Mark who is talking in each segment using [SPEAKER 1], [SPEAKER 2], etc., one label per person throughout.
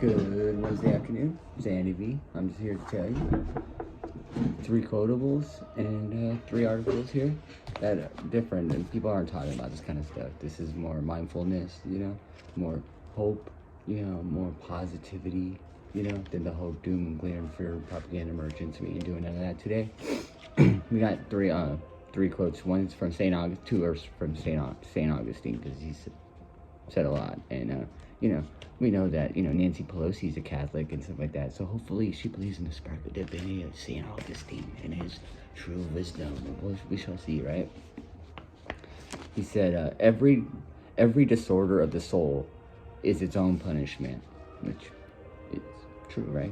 [SPEAKER 1] Good Wednesday afternoon. Zandy V. I'm just here to tell you 3 quotables and 3 articles here that are different, and people aren't talking about this kind of stuff. This is more mindfulness, more hope, more positivity, than the whole doom and gloom and fear propaganda emergence. We ain't doing none of that today. We got three quotes. One's from St. Augustine, 2 are from St. Augustine, because he's said a lot, and we know that Nancy Pelosi is a Catholic and stuff like that, so hopefully she believes in the spark of divinity of St. Augustine and his true wisdom. We shall see, right? He said, every disorder of the soul is its own punishment, which is true, right?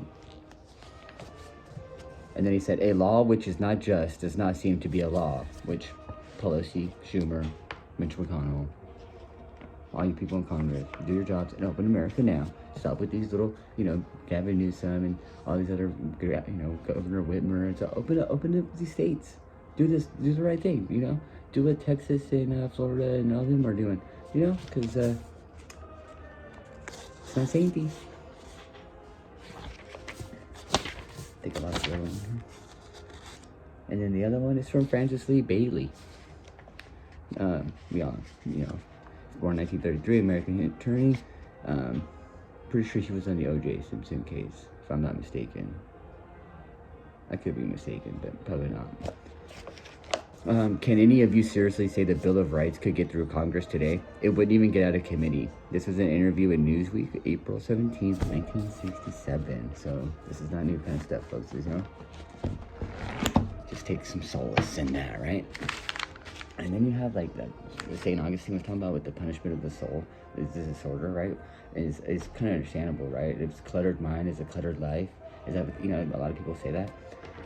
[SPEAKER 1] And then he said, a law which is not just does not seem to be a law, which Pelosi, Schumer, Mitch McConnell, all you people in Congress, do your jobs and open America now. Stop with these little, Gavin Newsom and all these other, Governor Whitmer, and so open up these states. Do the right thing, Do what Texas and Florida and all of them are doing, because it's not safety. Take a lot of going here. And then the other one is from Frances Lee Bailey. Born 1933, American attorney. Pretty sure she was on the O.J. Simpson case, if I'm not mistaken. I could be mistaken, but probably not. Can any of you seriously say the Bill of Rights could get through Congress today? It wouldn't even get out of committee. This was an interview in Newsweek, April 17th, 1967. So this is not new kind of stuff, folks, Just take some solace in that, right? And then you have like that St. Augustine was talking about with the punishment of the soul is the disorder, right? Is kind of understandable, right? It's cluttered mind is a cluttered life. Is that a lot of people say that,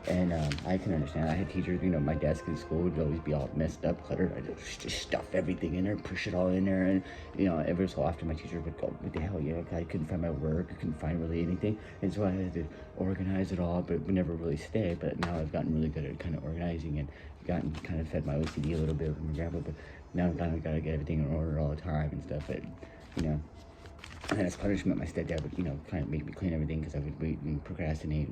[SPEAKER 1] and I can understand. I had teachers, my desk in school would always be all messed up, cluttered. I just stuff everything in there, push it all in there, and every so often my teacher would go, "What the hell? I couldn't find my work, I couldn't find really anything," and so I had to organize it all, but it would never really stay. But now I've gotten really good at kind of organizing and gotten kind of fed my OCD a little bit from my grandpa, but now I've kind of got to get everything in order all the time and stuff. But and as punishment, my stepdad would kind of make me clean everything because I would wait and procrastinate,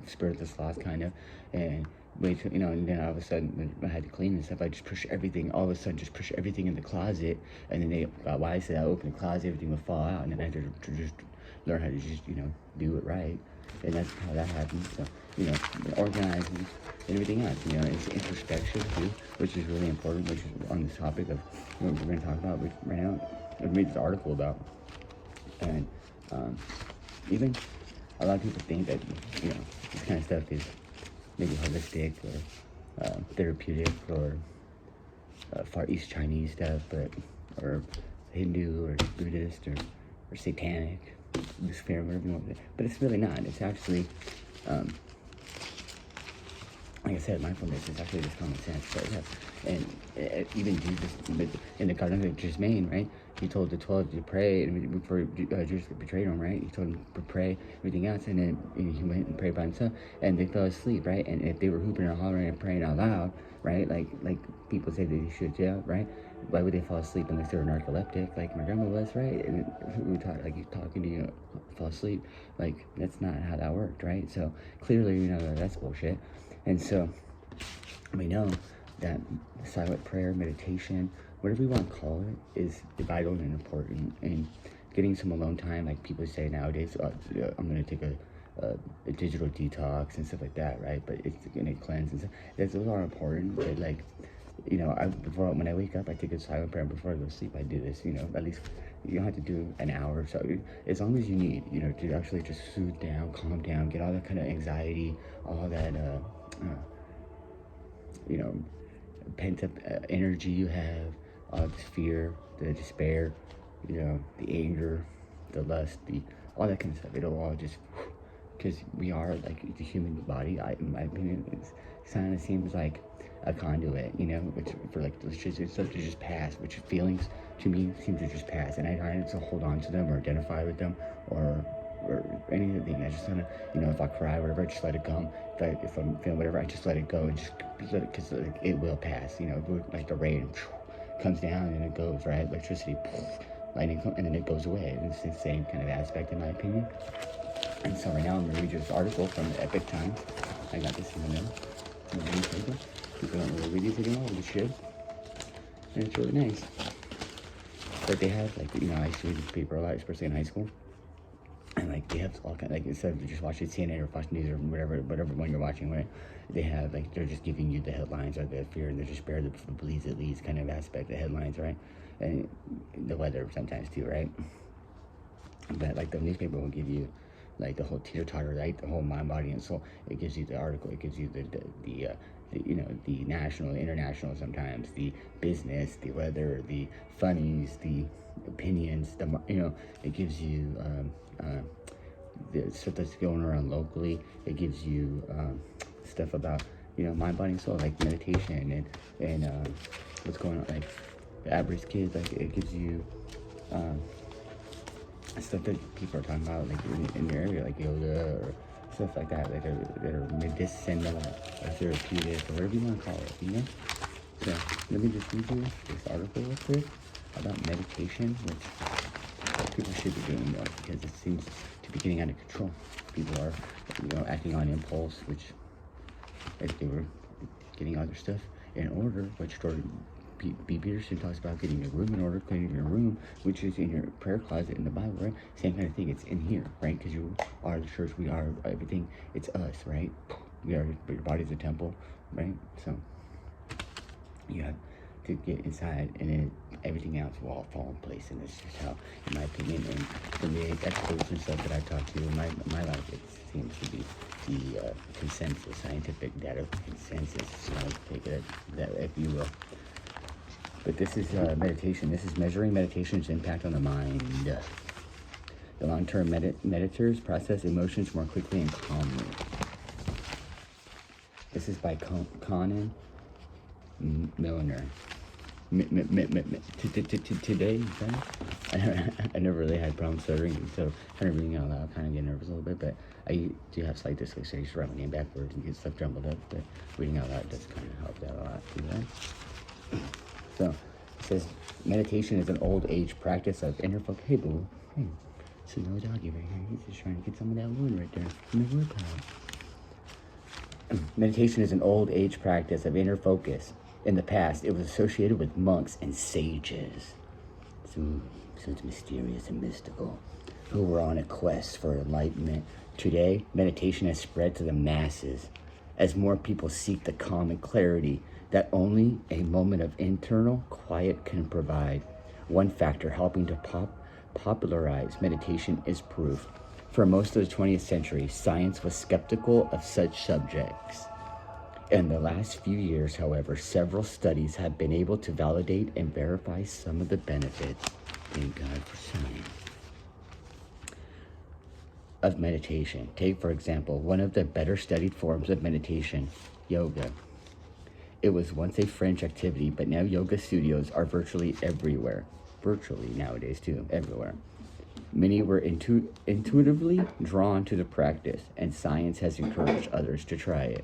[SPEAKER 1] spirit the sloth kind of, and wait till, and then all of a sudden when I had to clean and stuff, I just push everything, all of a sudden just push everything in the closet, and then they got wise to that, I open the closet, everything would fall out, and then I had to just learn how to just do it right. And that's how that happens. So organizing and everything else, it's introspection too, which is really important, which is on this topic of what we're going to talk about right now. I made this article about. And even a lot of people think that this kind of stuff is maybe holistic or therapeutic or Far East Chinese stuff, or Hindu or Buddhist or satanic, Lucifer, whatever you want. But it's really not. It's actually like I said, mindfulness is actually just common sense. So, and even Jesus in the Garden of Gethsemane, right? He told the 12 to pray, and before Jesus betrayed him, right? He told them to pray, everything else, and then he went and prayed by himself, and they fell asleep, right? And if they were hooping and hollering and praying out loud, right? Like people say that you should, right? Why would they fall asleep unless they were narcoleptic, like my grandma was, right? And who taught, like, talking to you, fall asleep? Like, that's not how that worked, right? So clearly, that's bullshit. And so we know that silent prayer, meditation, whatever you want to call it, is vital and important. And getting some alone time, like people say nowadays, I'm going to take a digital detox and stuff like that, right? But it's going to cleanse and stuff. Those are important. But when I wake up, I take a silent prayer. Before I go to sleep, I do this, at least you don't have to do an hour or so, as long as you need, to actually just soothe down, calm down, get all that kind of anxiety, all that, pent up energy you have, all this fear, the despair, the anger, the lust, all that kind of stuff. It'll all just, because we are like the human body. In my opinion, it kind of seems like a conduit, which for like stuff to just pass, which feelings to me seem to just pass, and I try not to hold on to them or identify with them or anything. I just kind of, if I cry or whatever, I just let it go. If I'm feeling whatever, I just let it go and just let it, because it will pass. Like the rain comes down and it goes, right? Electricity, lightning, and then it goes away. It's the same kind of aspect, in my opinion. And so right now I'm gonna read you this article from the Epic Times. I got this in the mail. In the newspaper. People don't really read these anymore, but you should. And it's really nice. But they have, like, you know, I used to read this paper a lot, especially in high school. And like they have all kind of, like, instead of just watching CNN or Fox News or whatever one you're watching, right? They have, like, they're just giving you the headlines or the fear and the despair, the believes it leads kind of aspect, the headlines, right? And the weather sometimes too, right? But like the newspaper will give you like the whole teeter-totter, right? The whole mind, body, and soul. It gives you the article. It gives you the you know, the national, the international, sometimes the business, the weather, the funnies, the opinions. The, you know, it gives you the stuff that's going around locally. It gives you stuff about, you know, mind, body, and soul, like meditation and what's going on, like the average kids. Like it gives you stuff that people are talking about, like in your area, like yoga or stuff like that, like that are medicinal or therapeutic or whatever you want to call it, you know? So let me just read you this article real quick about meditation, which people should be doing more because it seems to be getting out of control. People are, you know, acting on impulse, which if they were getting other stuff in order, which started. B. Peterson talks about getting your room in order, cleaning your room, which is in your prayer closet in the Bible, right? Same kind of thing. It's in here, right? Because you are the church. We are everything. It's us, right? We are, but your body's a temple, right? So you have to get inside, and then everything else will all fall in place. And this is how, in my opinion, and from the experts and stuff that I talked to in my life, it seems to be the consensus, scientific data consensus. You know, take it that, if you will. But this is meditation. This is measuring meditation's impact on the mind. The long-term meditators process emotions more quickly and calmly. This is by Conan Milliner. Today, I never really had problems stuttering, so kind of reading out loud, kind of get nervous a little bit, but I do have slight dyslexia. I used to write my name backwards and get stuff jumbled up, but reading out loud does kind of help that a lot too, right? So, it says, meditation is an old age practice of inner focus. Hey, boo. Hey, it's a little doggy right here. He's just trying to get some of that wood right there from the wood pile. Meditation is an old age practice of inner focus. In the past, it was associated with monks and sages. So it's mysterious and mystical, who were on a quest for enlightenment. Today, meditation has spread to the masses as more people seek the calm and clarity that only a moment of internal quiet can provide. One factor helping to popularize meditation is proof. For most of the 20th century, science was skeptical of such subjects. In the last few years, however, several studies have been able to validate and verify some of the benefits, thank God for science, of meditation. Take, for example, one of the better studied forms of meditation, yoga. It was once a fringe activity, but now yoga studios are virtually everywhere. Virtually nowadays too, everywhere. Many were intuitively drawn to the practice, and science has encouraged others to try it.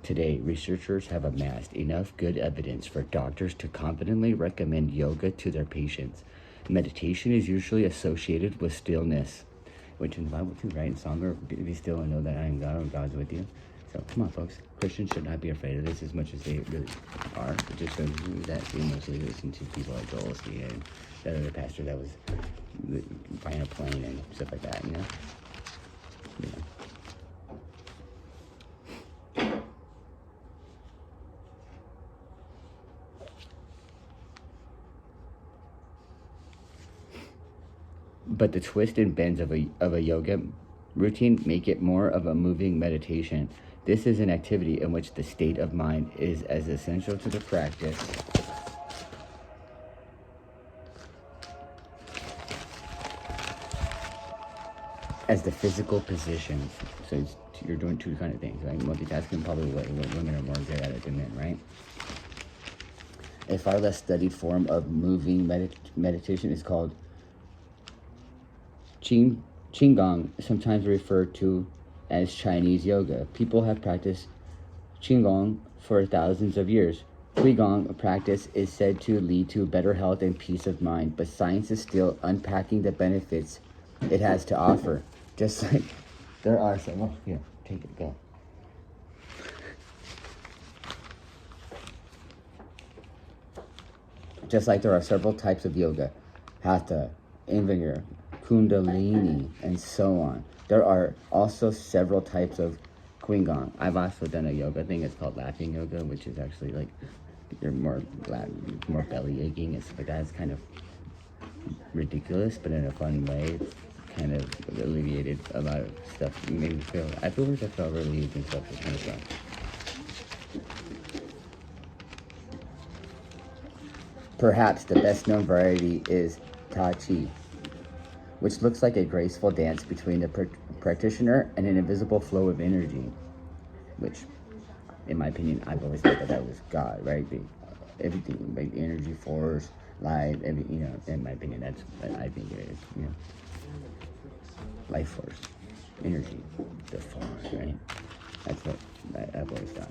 [SPEAKER 1] Today, researchers have amassed enough good evidence for doctors to confidently recommend yoga to their patients. Meditation is usually associated with stillness, which in the Bible too, right? In Song, be still and know that I am God, and God's with you. So come on, folks. Christians should not be afraid of this as much as they really are. It just shows you that they mostly listen to people like Joel Osteen and that other pastor that was buying a plane and stuff like that, you know? Yeah. But the twists and bends of a yoga routine make it more of a moving meditation. This is an activity in which the state of mind is as essential to the practice as the physical positions. So you're doing two kind of things, right? Multitasking, probably what women are more good at it than men, right? A far less studied form of moving meditation is called Qigong, sometimes referred to as Chinese yoga. People have practiced Qigong for thousands of years. Qigong practice is said to lead to better health and peace of mind, but science is still unpacking the benefits it has to offer. Just like there are some. Oh, here, take it, go. Just like there are several types of yoga, hatha, Iyengar, kundalini, and so on. There are also several types of Qigong. I've also done a yoga thing. It's called laughing yoga, which is actually like you're more belly aching and stuff like that. It's kind of ridiculous, but in a fun way. It's kind of alleviated a lot of stuff. It made me feel. Afterwards, I felt relieved and stuff. It's kind of fun. Perhaps the best known variety is Tai Chi, which looks like a graceful dance between the practitioner and an invisible flow of energy, which, in my opinion, I've always thought that was God, right? Everything, like energy, force, life, in my opinion, that's what I think it is, life force, energy, the force, right? That's what I've always thought.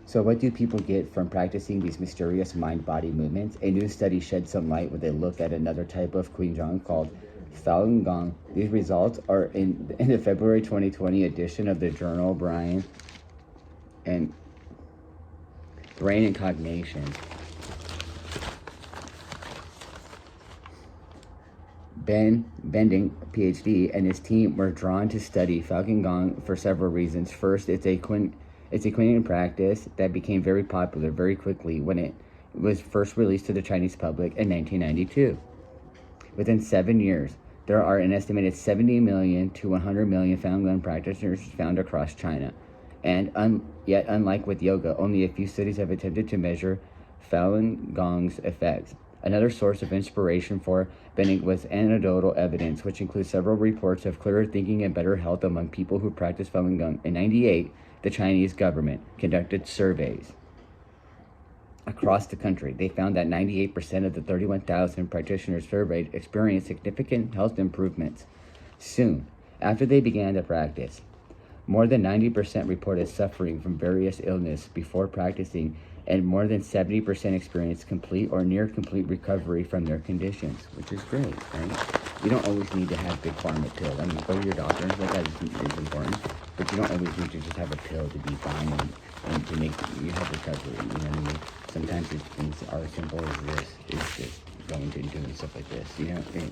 [SPEAKER 1] So what do people get from practicing these mysterious mind-body movements? A new study shed some light with a look at another type of Qigong called Falun Gong. These results are in the February 2020 edition of the journal Brain and Cognition. Ben Bending, PhD, and his team were drawn to study Falun Gong for several reasons. First, it's a Qigong practice that became very popular very quickly when it was first released to the Chinese public in 1992. Within 7 years, there are an estimated 70 million to 100 million Falun Gong practitioners found across China. And yet, unlike with yoga, only a few studies have attempted to measure Falun Gong's effects. Another source of inspiration for Bending was anecdotal evidence, which includes several reports of clearer thinking and better health among people who practice Falun Gong. In 1998, the Chinese government conducted surveys across the country. They found that 98% of the 31,000 practitioners surveyed experienced significant health improvements soon after they began to practice. More than 90% reported suffering from various illnesses before practicing, and more than 70% experienced complete or near complete recovery from their conditions, which is great, right? You don't always need to have big pharma pills. I mean, go to your doctor and like that is important, but you don't always need to just have a pill to be fine and to make you have recovery. You know what I mean? Sometimes things are as simple as this. It's just going to doing stuff like this. You know, and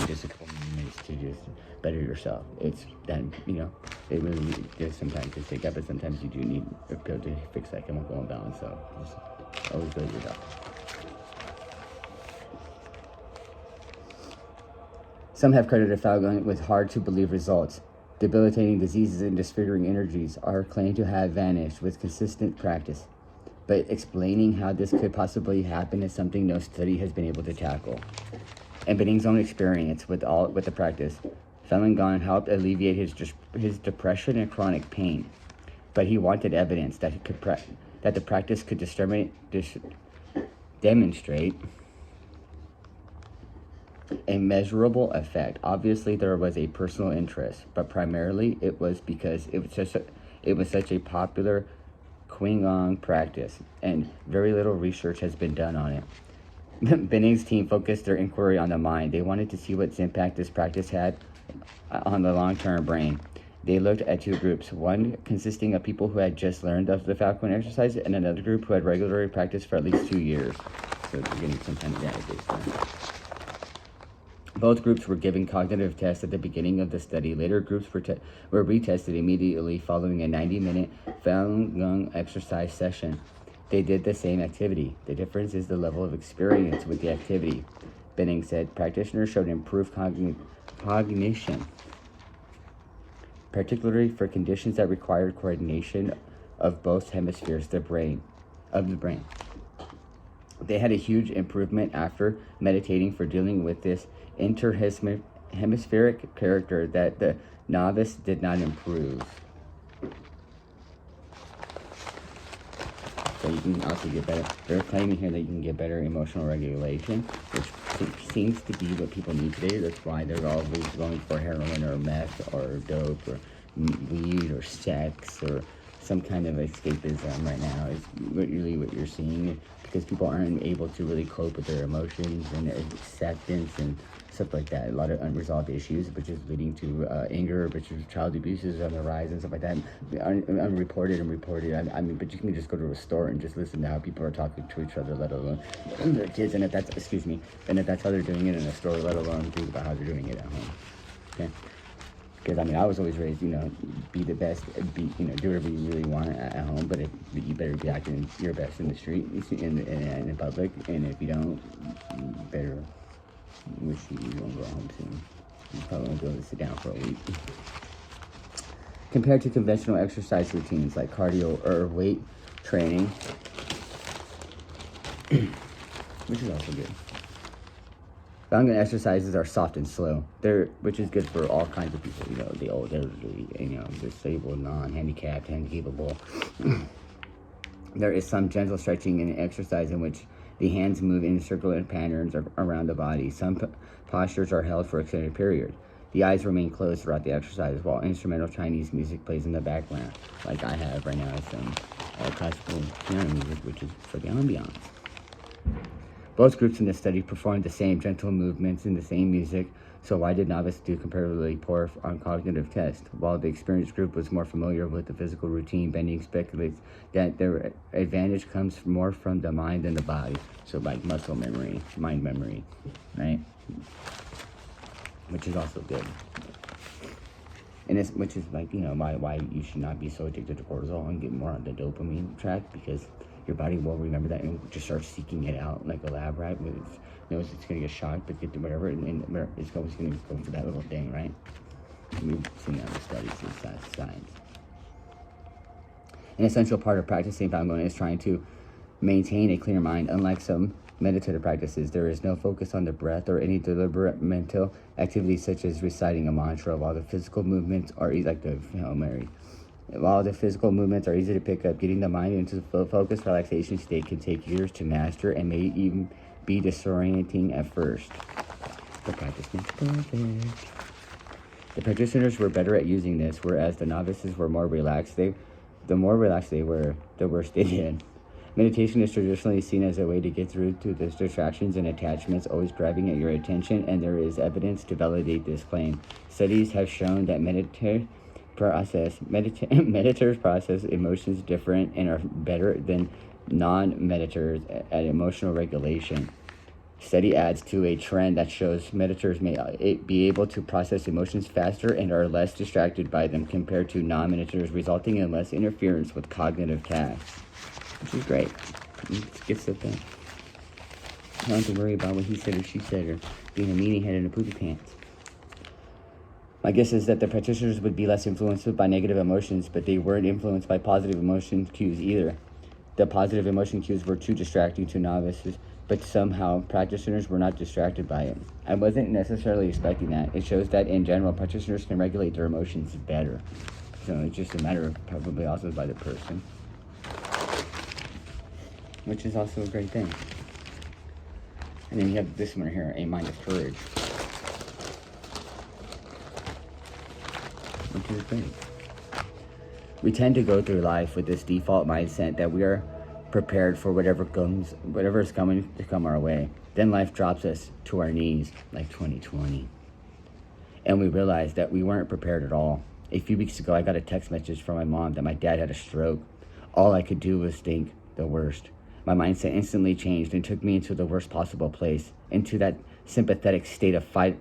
[SPEAKER 1] just a couple minutes to just better yourself. It's then it really just sometimes to take up, but sometimes you do need a pill to fix that chemical imbalance. So just always go to your doctor. Some have credited Falun Gong with hard to believe results. Debilitating diseases and disfiguring energies are claimed to have vanished with consistent practice. But explaining how this could possibly happen is something no study has been able to tackle. And Benning's own experience with the practice, Falun Gong helped alleviate his depression and chronic pain. But he wanted evidence that the practice could demonstrate a measurable effect. Obviously, there was a personal interest, but primarily it was because it was such a popular Qigong practice, and very little research has been done on it. Benning's team focused their inquiry on the mind. They wanted to see what impact this practice had on the long-term brain. They looked at two groups, one consisting of people who had just learned of the Falun Gong exercise, and another group who had regularly practiced for at least 2 years. So they're getting some kind of database. Both groups were given cognitive tests at the beginning of the study. Later groups were retested immediately following a 90-minute Falun Gong exercise session. They did the same activity. The difference is the level of experience with the activity. Benning said practitioners showed improved cognition, particularly for conditions that required coordination of both hemispheres of the brain. They had a huge improvement after meditating for dealing with this interhemispheric character that the novice did not improve. So you can also get better. They're claiming here that you can get better emotional regulation, which seems to be what people need today. That's why they're always going for heroin or meth or dope or weed or sex or some kind of escapism right now is really what you're seeing, because people aren't able to really cope with their emotions and acceptance and stuff like that. A lot of unresolved issues, which is leading to anger, which is child abuses on the rise and stuff like that. Unreported and reported. I mean, but you can just go to a store and just listen to how people are talking to each other, let alone their kids. And if that's, and if that's how they're doing it in a store, let alone think about how they're doing it at home. Okay. Because, I mean, I was always raised, be the best, do whatever you really want at home, but you better be acting your best in the street, in public, and if you don't, you better wish you won't go home soon. You probably won't be able to sit down for a week. Compared to conventional exercise routines like cardio or weight training, which is also good. Gongan exercises are soft and slow, which is good for all kinds of people, the old, elderly, disabled, non-handicapped, handicapable. There is some gentle stretching and exercise in which the hands move in circular patterns around the body. Some postures are held for extended period. The eyes remain closed throughout the exercise while instrumental Chinese music plays in the background, like I have right now, some classical piano music, which is for the ambiance. Both groups in the study performed the same gentle movements in the same music, so why did novice do comparatively poor on cognitive tests? While the experienced group was more familiar with the physical routine, Benning speculates that their advantage comes more from the mind than the body. So like muscle memory, mind memory, right? Which is also good. And which is like, why you should not be so addicted to cortisol and get more on the dopamine track, because your body will remember that and just start seeking it out like a lab rat. It knows it's going to get shocked, but get to whatever, and it's always going to go for that little thing, right? We've seen that in the studies of science. An essential part of practicing Falun Gong is trying to maintain a clear mind. Unlike some meditative practices, there is no focus on the breath or any deliberate mental activities such as reciting a mantra, while the physical movements are like the Hail Mary. While the physical movements are easy to pick up, getting the mind into the focused relaxation state can take years to master and may even be disorienting at first. The practice makes perfect. The practitioners were better at using this, whereas the novices were more relaxed. The more relaxed they were, the worse they did. Meditation is traditionally seen as a way to get through to the distractions and attachments always grabbing at your attention, and there is evidence to validate this claim. Studies have shown that meditators process emotions different and are better than non-meditators at emotional regulation. Study adds to a trend that shows meditators may be able to process emotions faster and are less distracted by them compared to non-meditators, resulting in less interference with cognitive tasks, which is great. It gets the thing. I don't have to worry about what he said or she said or being a meanie head in a poopy pants. My guess is that the practitioners would be less influenced by negative emotions, but they weren't influenced by positive emotion cues either. The positive emotion cues were too distracting to novices, but somehow practitioners were not distracted by it. I wasn't necessarily expecting that. It shows that in general, practitioners can regulate their emotions better. So it's just a matter of probably also by the person, which is also a great thing. And then you have this one here, a mind of courage, which is great. We tend to go through life with this default mindset that we are prepared for whatever is coming to come our way. Then life drops us to our knees like 2020. And we realize that we weren't prepared at all. A few weeks ago, I got a text message from my mom that my dad had a stroke. All I could do was think the worst. My mindset instantly changed and took me into the worst possible place, into that sympathetic state of fight,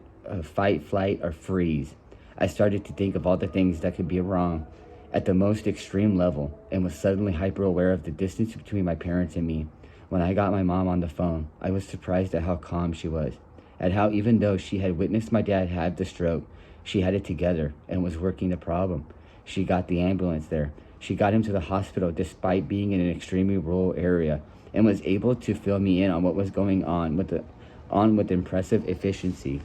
[SPEAKER 1] flight, or freeze. I started to think of all the things that could be wrong at the most extreme level, and was suddenly hyper aware of the distance between my parents and me. When I got my mom on the phone, I was surprised at how calm she was, at how even though she had witnessed my dad have the stroke, she had it together and was working the problem. She got the ambulance there. She got him to the hospital despite being in an extremely rural area, and was able to fill me in on what was going on with impressive efficiency.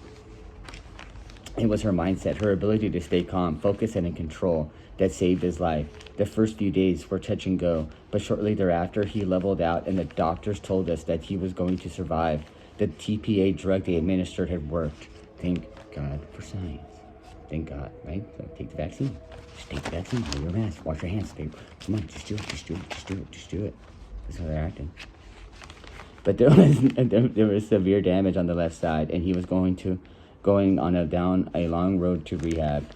[SPEAKER 1] It was her mindset, her ability to stay calm, focused, and in control that saved his life. The first few days were touch and go, but shortly thereafter, he leveled out and the doctors told us that he was going to survive. The TPA drug they administered had worked. Thank God for science. thank God, right? So take the vaccine. Just take the vaccine. Wear your mask. Wash your hands. Come on, just do it. Just do it. Just do it. Just do it. That's how they're acting. But there was severe damage on the left side, and he was going on down a long road to rehab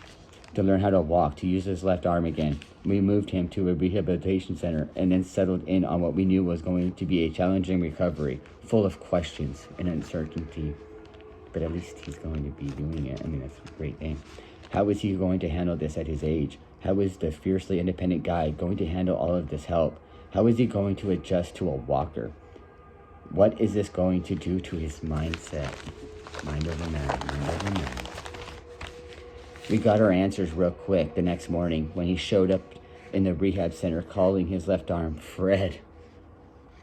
[SPEAKER 1] to learn how to walk, to use his left arm again. We moved him to a rehabilitation center and then settled in on what we knew was going to be a challenging recovery, full of questions and uncertainty. But at least he's going to be doing it. I mean, that's a great thing. How is he going to handle this at his age? How is the fiercely independent guy going to handle all of this help? How is he going to adjust to a walker? What is this going to do to his mindset? Mind over matter, mind over matter. We got our answers real quick the next morning when he showed up in the rehab center calling his left arm Fred.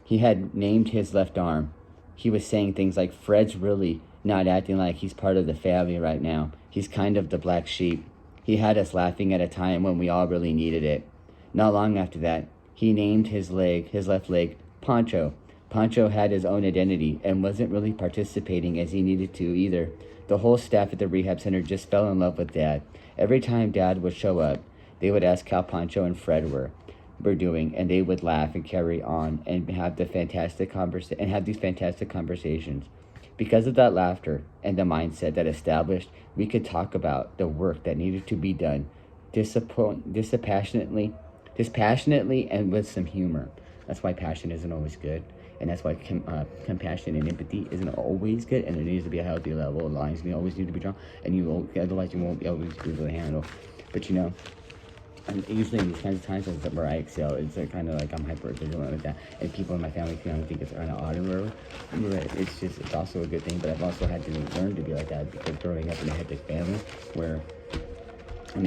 [SPEAKER 1] He had named his left arm. He was saying things like, Fred's really not acting like he's part of the family right now. He's kind of the black sheep. He had us laughing at a time when we all really needed it. Not long after that, he named his left leg, Pancho. Pancho had his own identity and wasn't really participating as he needed to either. The whole staff at the rehab center just fell in love with Dad. Every time Dad would show up, they would ask how Pancho and Fred were doing, and they would laugh and carry on and have these fantastic conversations. Because of that laughter and the mindset that established, we could talk about the work that needed to be done dispassionately, and with some humor. That's why passion isn't always good. And that's why compassion and empathy isn't always good, and there needs to be a healthy level. Lines always need to be drawn, and otherwise you won't be able to handle. But and usually in these kinds of times where I excel, it's kind of like I'm hyper vigilant with that, and people in my family kind of think it's kind of odd and whatever. But it's also a good thing. But I've also had to learn to be like that because growing up in a hectic family,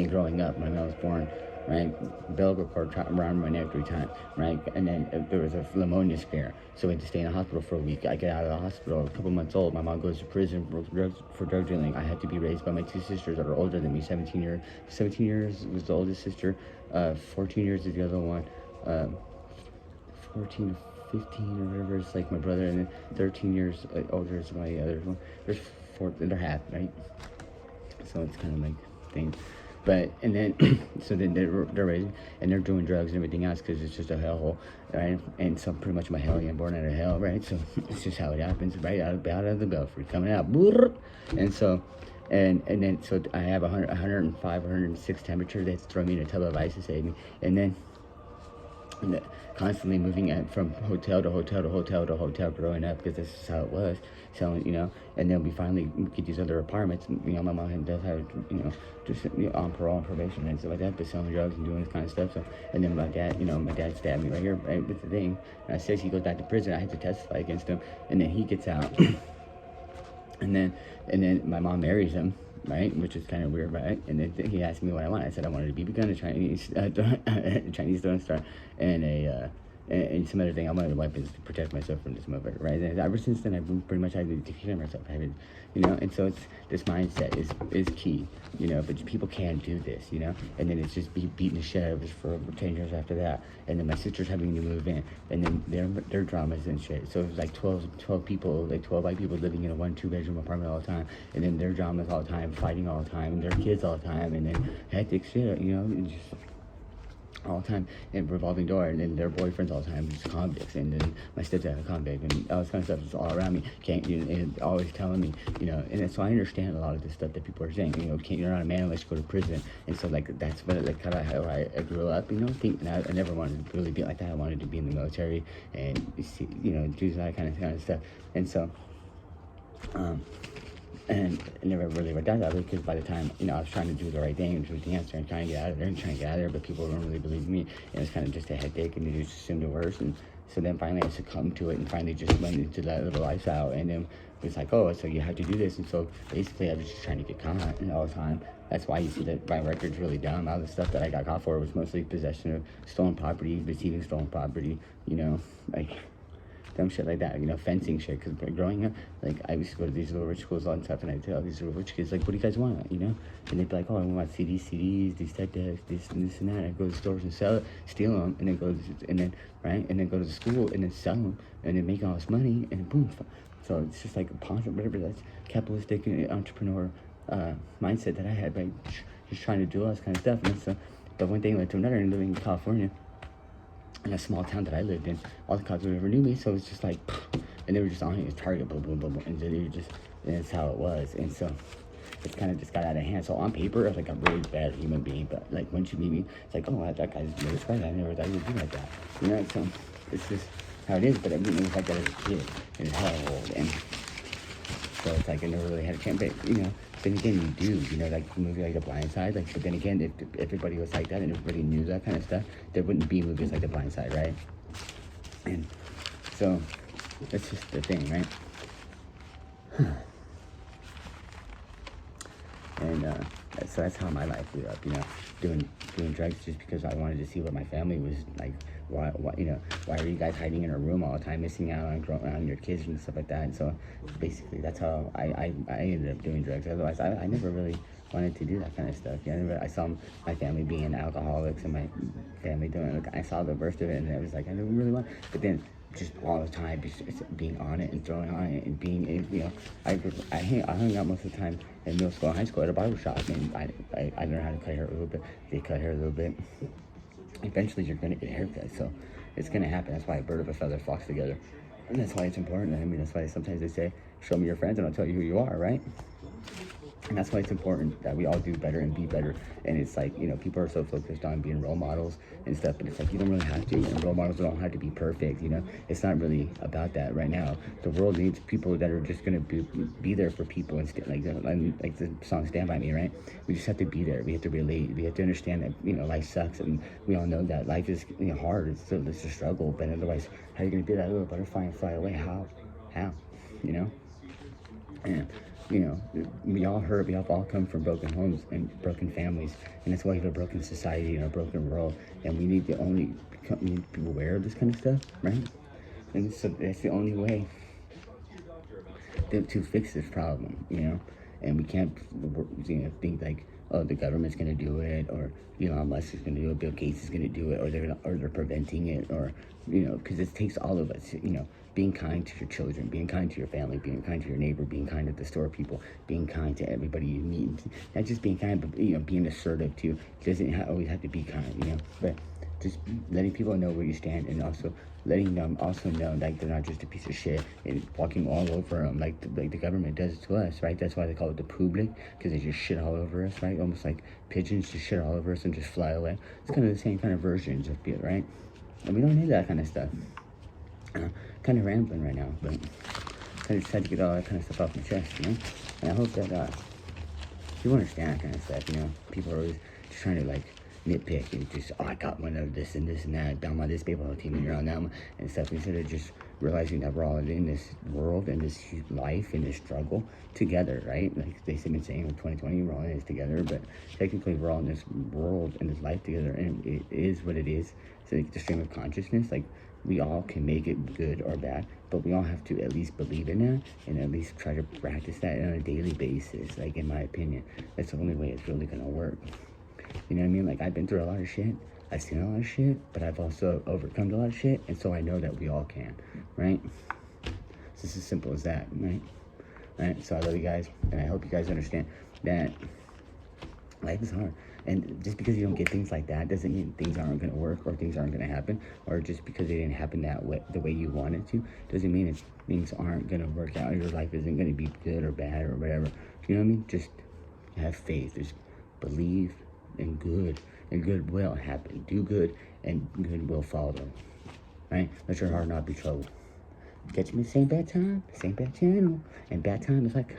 [SPEAKER 1] growing up when I was born, right, umbilical cord around my neck 3 times, right, and then there was a pneumonia scare, so we had to stay in the hospital for a week. I get out of the hospital a couple months old. My mom goes to prison for drug dealing. I had to be raised by my 2 sisters that are older than me. 17 years was the oldest sister, 14 years is the other one, 14 to 15 or whatever is like my brother, and then 13 years older is my other one. There's 4, they're half, right, so it's kind of like things. But, and then, so then they're raising, and they're doing drugs and everything else because it's just a hellhole, right? And so pretty much I'm a hellion born out of hell, right? So it's just how it happens, right? Out of the belfry, coming out. And so, and then, so I have 105, 106 temperature. They throw me in a tub of ice to save me. And then, constantly moving from hotel to hotel to hotel to hotel growing up because this is how it was. So, and then we finally get these other apartments. My mom does have, just on parole and probation and stuff like that, but selling drugs and doing this kind of stuff. So, and then my dad stabbed me right here, right with the thing. And I says he goes back to prison. I had to testify against him, and then he gets out. and then my mom marries him, right, which is kind of weird, right? And then he asked me what I want. I said I wanted a BB gun, a Chinese throwing star, and some other thing. I wanted a weapon to protect myself from this motherfucker, right? And ever since then, I've pretty much had to take care of myself. And so it's this mindset is key, But people can do this, And then it's just beating the shit out of us for over 10 years after that. And then my sister's having to move in, and then their dramas and shit. So it was like 12 people, like 12 white people living in a 1-2-bedroom apartment all the time, and then their dramas all the time, fighting all the time, and their kids all the time, and then hectic shit, and just all the time, and revolving door, and then their boyfriends all the time, just convicts, and then my stepdad a convict, and all this kind of stuff is all around me, and always telling me, and so I understand a lot of this stuff that people are saying, you're not a man unless you go to prison, and so like that's what kind of how I grew up, and I never wanted to really be like that. I wanted to be in the military and do that kind of stuff, and so and it never really worked out that way because by the time, I was trying to do the right thing and everything else, trying to get out of there, but people don't really believe me, and it was kind of just a headache, and they just assumed the worst, and so then finally I succumbed to it, and finally just went into that little lifestyle, and then it was like, oh, so you have to do this, and so basically I was just trying to get caught all the time. That's why you see that my record's really down. All the stuff that I got caught for was mostly possession of stolen property, receiving stolen property, like dumb shit like that, fencing shit, because growing up, like, I used to go to these little rich schools and stuff, and I'd tell these little rich kids, like, what do you guys want, and they'd be like, oh, I want CDs, these tech decks, this and this and that. I'd go to the stores and sell it, steal them, and then go to the school, and then sell them, and then make all this money, and then boom. So it's just like a whatever, that's capitalistic entrepreneur mindset that I had by just trying to do all this kind of stuff. And so, but one thing led to another. And living in California, in a small town that I lived in, all the cops would ever knew me. So it's just like, and they were just on it. It was Target, boom, boom, boom, boom, and they were just, and that's how it was. And so it's kind of just got out of hand. So on paper, I was like a really bad human being. But like once you meet me, it's like, oh, that guy's really smart. I never thought he would be like that. You know, so it's just how it is. But I mean, it was like that as a kid in household, and so it's like I never really had a chance. But then again, you do. Like the movie like The Blind Side. Like, but then again, if everybody was like that and everybody knew that kind of stuff, there wouldn't be movies like The Blind Side, right? And so that's just the thing, right? And so that's how my life grew up, doing drugs just because I wanted to see what my family was like. Why are you guys hiding in a room all the time, missing out on your kids and stuff like that? And so basically that's how I ended up doing drugs. Otherwise, I never really wanted to do that kind of stuff. I saw my family being alcoholics and my family doing it. I saw the worst of it, and I was like, I don't really want. But then just all the time, just being on it and throwing on it and being, I hung out most of the time in middle school and high school at a barber shop, and I learned how to cut hair a little bit. They cut hair a little bit. Eventually, you're going to get a haircut, so it's going to happen. That's why a bird of a feather flocks together, and that's why it's important. I mean, that's why sometimes they say, show me your friends and I'll tell you who you are, right? And that's why it's important that we all do better and be better. And it's like, people are so focused on being role models and stuff, but it's like, you don't really have to. And role models don't have to be perfect, It's not really about that right now. The world needs people that are just going to be there for people. And like the song Stand By Me, right? We just have to be there. We have to relate. We have to understand that, life sucks. And we all know that life is hard. It's a struggle. But otherwise, how are you going to be that little butterfly and fly away? How? And we all hurt. We all come from broken homes and broken families, and that's why we have a broken society and a broken world. And we need to be aware of this kind of stuff, right? And so that's the only way to fix this problem, And we can't, think like, oh, the government's gonna do it, or Elon Musk is gonna do it, Bill Gates is gonna do it, or they're preventing it, or because it takes all of us, being kind to your children, being kind to your family, being kind to your neighbor, being kind at the store people, being kind to everybody you meet. Not just being kind, but being assertive too. It doesn't always have to be kind, but just letting people know where you stand, and also letting them also know that they're not just a piece of shit and walking all over them like the government does to us, right? That's why they call it the public, because they just shit all over us, right? Almost like pigeons just shit all over us and just fly away. It's kind of the same kind of versions of it, right? And we don't need that kind of stuff. Kind of rambling right now, but I just had to get all that kind of stuff off my chest, And I hope that you understand that kind of stuff, People are always just trying to like nitpick and just, I got one of this and that, down by this baseball team and you're on that one and stuff, instead of just realizing that we're all in this world and this life and this struggle together, right? Like they've been saying with 2020, we're all in this together, but technically we're all in this world and this life together, and it is what it is. So like the stream of consciousness, like we all can make it good or bad, but we all have to at least believe in that and at least try to practice that on a daily basis. Like in my opinion, that's the only way it's really gonna work. You know what I mean? Like I've been through a lot of shit, I've seen a lot of shit, but I've also overcome a lot of shit, and so I know that we all can, right? It's just as simple as that, right? Right? So I love you guys, and I hope you guys understand that life is hard. And just because you don't get things like that doesn't mean things aren't going to work or things aren't going to happen, or just because they didn't happen that way, the way you wanted to, doesn't mean things aren't going to work out, or your life isn't going to be good or bad or whatever. You know what I mean? Just have faith. Just believe in good, and good will happen. Do good, and good will follow. Right? Let your heart not be troubled. Catch me same bad time, same bad channel. And bad time is like,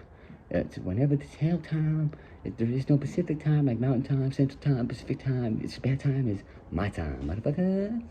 [SPEAKER 1] it's whenever the hell time. There is no Pacific time, like Mountain Time, Central Time, Pacific Time. It's bad time is my time, motherfucker.